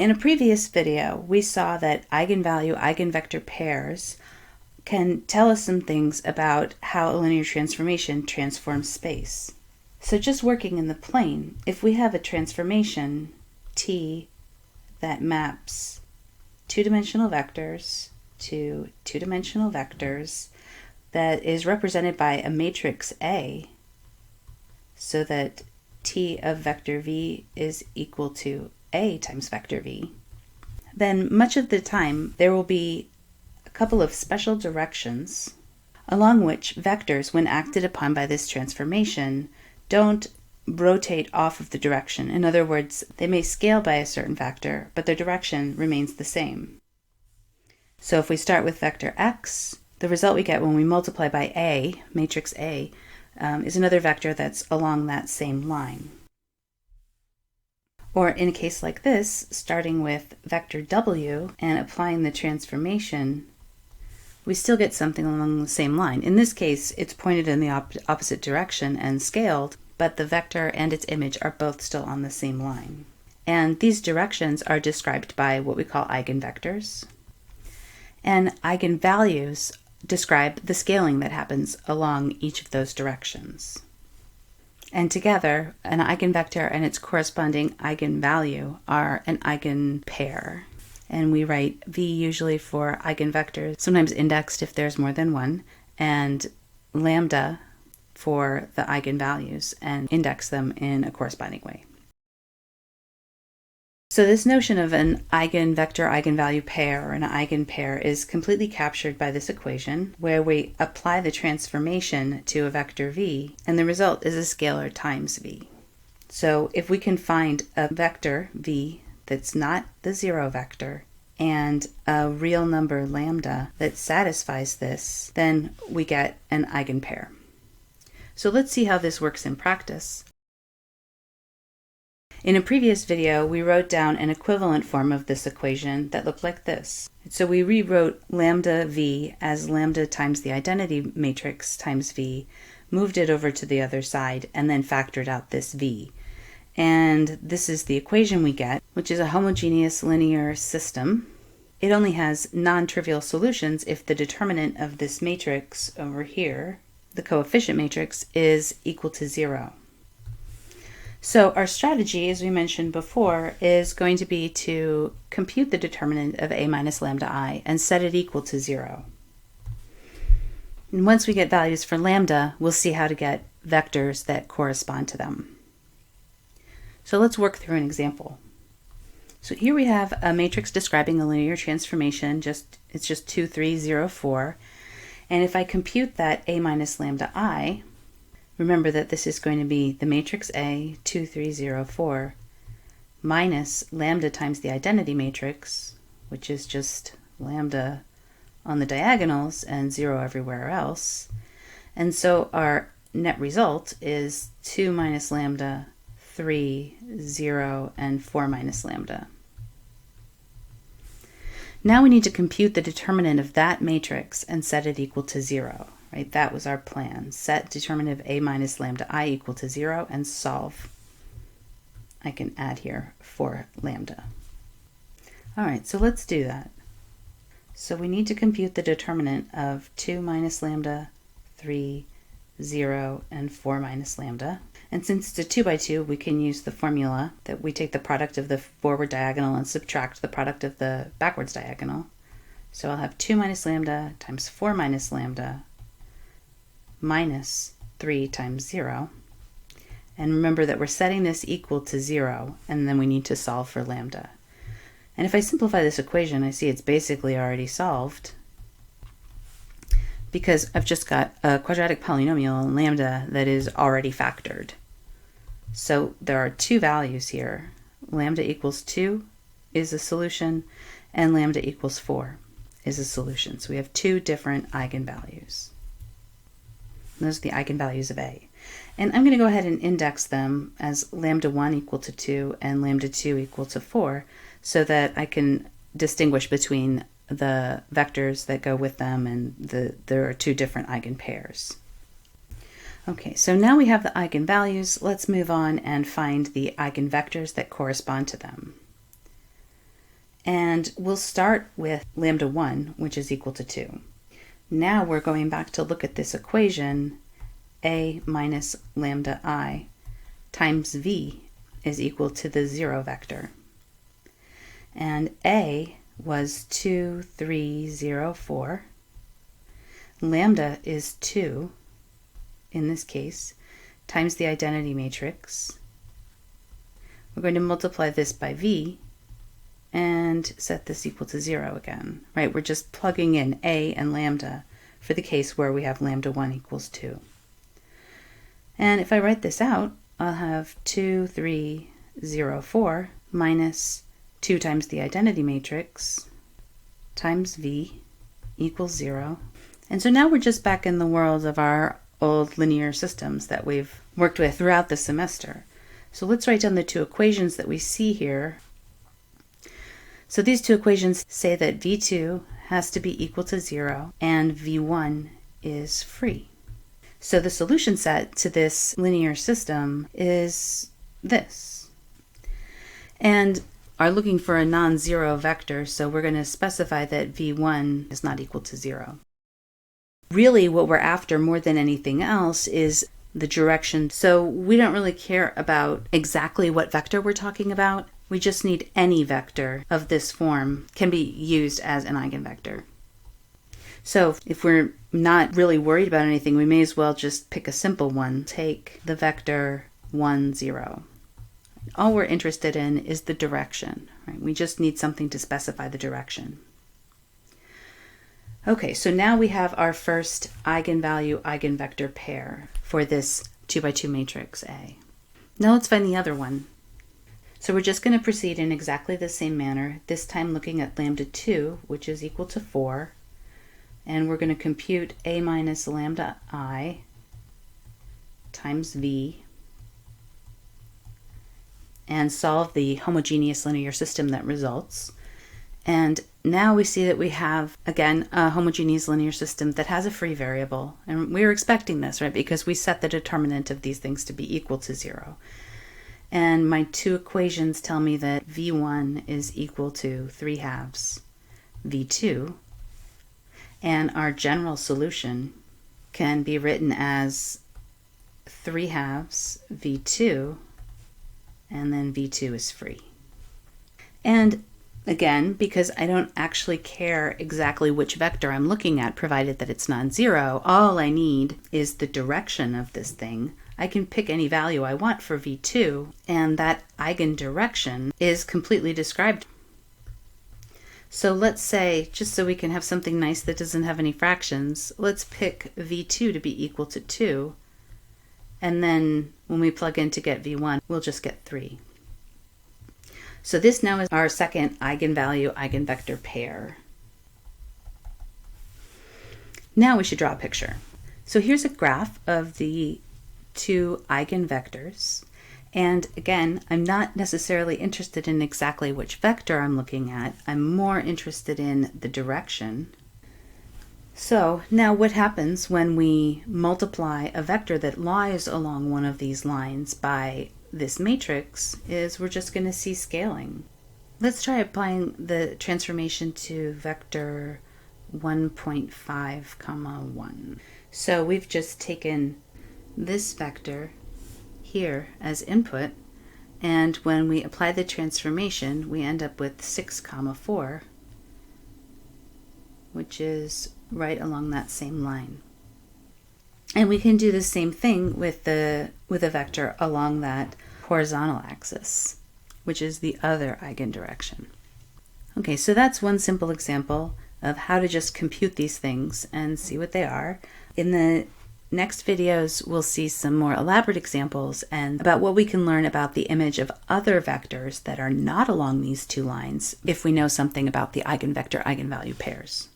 In a previous video, we saw that eigenvalue-eigenvector pairs can tell us some things about how a linear transformation transforms space. So just working in the plane, if we have a transformation T that maps two-dimensional vectors to two-dimensional vectors that is represented by a matrix A, so that T of vector v is equal to A times vector v, then much of the time there will be a couple of special directions along which vectors, when acted upon by this transformation, don't rotate off of the direction. In other words, they may scale by a certain vector, but their direction remains the same. So if we start with vector x, the result we get when we multiply by A, matrix A, is another vector that's along that same line. Or in a case like this, starting with vector w and applying the transformation, we still get something along the same line. In this case, it's pointed in the opposite direction and scaled, but the vector and its image are both still on the same line. And these directions are described by what we call eigenvectors. And eigenvalues describe the scaling that happens along each of those directions. And together, an eigenvector and its corresponding eigenvalue are an eigenpair. And we write V usually for eigenvectors, sometimes indexed if there's more than one, and lambda for the eigenvalues, and index them in a corresponding way. So this notion of an eigenvector-eigenvalue pair, or an eigenpair, is completely captured by this equation, where we apply the transformation to a vector v, and the result is a scalar times v. So if we can find a vector v that's not the zero vector, and a real number lambda that satisfies this, then we get an eigenpair. So let's see how this works in practice. In a previous video, we wrote down an equivalent form of this equation that looked like this. So we rewrote lambda v as lambda times the identity matrix times v, moved it over to the other side, and then factored out this v. And this is the equation we get, which is a homogeneous linear system. It only has non-trivial solutions if the determinant of this matrix over here, the coefficient matrix, is equal to 0. So our strategy, as we mentioned before, is going to be to compute the determinant of A minus lambda I and set it equal to 0. And once we get values for lambda, we'll see how to get vectors that correspond to them. So let's work through an example. So here we have a matrix describing a linear transformation, it's just 2, 3, 0, 4. And if I compute that A minus lambda I, remember that this is going to be the matrix A, 2, 3, 0, 4, minus lambda times the identity matrix, which is just lambda on the diagonals and 0 everywhere else. And so our net result is 2 minus lambda, 3, 0, and 4 minus lambda. Now we need to compute the determinant of that matrix and set it equal to 0. Right? That was our plan. Set determinant of A minus lambda I equal to 0 and solve. I can add here for lambda. All right, so let's do that. So we need to compute the determinant of 2 minus lambda, 3, 0, and 4 minus lambda. And since it's a 2 by 2, we can use the formula that we take the product of the forward diagonal and subtract the product of the backwards diagonal. So I'll have 2 minus lambda times 4 minus lambda minus 3 times 0. And remember that we're setting this equal to 0, and then we need to solve for lambda. And if I simplify this equation, I see it's basically already solved, because I've just got a quadratic polynomial in lambda that is already factored. So there are two values here. Lambda equals 2 is a solution, and lambda equals 4 is a solution. So we have two different eigenvalues. Those are the eigenvalues of A. And I'm going to go ahead and index them as lambda 1 equal to 2 and lambda 2 equal to 4, so that I can distinguish between the vectors that go with them, and there are two different eigenpairs. Okay, so now we have the eigenvalues. Let's move on and find the eigenvectors that correspond to them. And we'll start with lambda 1, which is equal to 2. Now we're going back to look at this equation, a minus lambda I times v is equal to the 0 vector. And a was 2, 3, 0, 4. Lambda is 2, in this case, times the identity matrix. We're going to multiply this by v and set this equal to 0 again, right? We're just plugging in a and lambda for the case where we have lambda 1 equals 2. And if I write this out, I'll have 2, 3, 0, 4 minus 2 times the identity matrix times v equals 0. And so now we're just back in the world of our old linear systems that we've worked with throughout the semester. So let's write down the two equations that we see here. So these two equations say that v2 has to be equal to 0 and v1 is free. So the solution set to this linear system is this. And are looking for a non-zero vector, so we're going to specify that v1 is not equal to 0. Really what we're after more than anything else is the direction. So we don't really care about exactly what vector we're talking about. We just need any vector of this form can be used as an eigenvector. So if we're not really worried about anything, we may as well just pick a simple one. Take the vector 1, 0. All we're interested in is the direction, right? We just need something to specify the direction. Okay, so now we have our first eigenvalue-eigenvector pair for this 2 by 2 matrix A. Now let's find the other one. So we're just going to proceed in exactly the same manner, this time looking at lambda 2, which is equal to 4, and we're going to compute a minus lambda I times v and solve the homogeneous linear system that results. And now we see that we have, again, a homogeneous linear system that has a free variable. And we were expecting this, right? Because we set the determinant of these things to be equal to 0. And my two equations tell me that v1 is equal to 3/2 v2. And our general solution can be written as 3/2 v2, and then v2 is free. And again, because I don't actually care exactly which vector I'm looking at, provided that it's non-zero, all I need is the direction of this thing. I can pick any value I want for v2, and that eigendirection is completely described. So let's say, just so we can have something nice that doesn't have any fractions, let's pick v2 to be equal to 2, and then when we plug in to get v1, we'll just get 3. So this now is our second eigenvalue-eigenvector pair. Now we should draw a picture. So here's a graph of the two eigenvectors. And again, I'm not necessarily interested in exactly which vector I'm looking at. I'm more interested in the direction. So now what happens when we multiply a vector that lies along one of these lines by this matrix is we're just going to see scaling. Let's try applying the transformation to vector 1.5, 1. So we've just taken this vector here as input, and when we apply the transformation we end up with 6, 4, which is right along that same line. And we can do the same thing with a vector along that horizontal axis, which is the other eigendirection. Okay, so that's one simple example of how to just compute these things and see what they are. In the next videos, we'll see some more elaborate examples and about what we can learn about the image of other vectors that are not along these two lines if we know something about the eigenvector-eigenvalue pairs.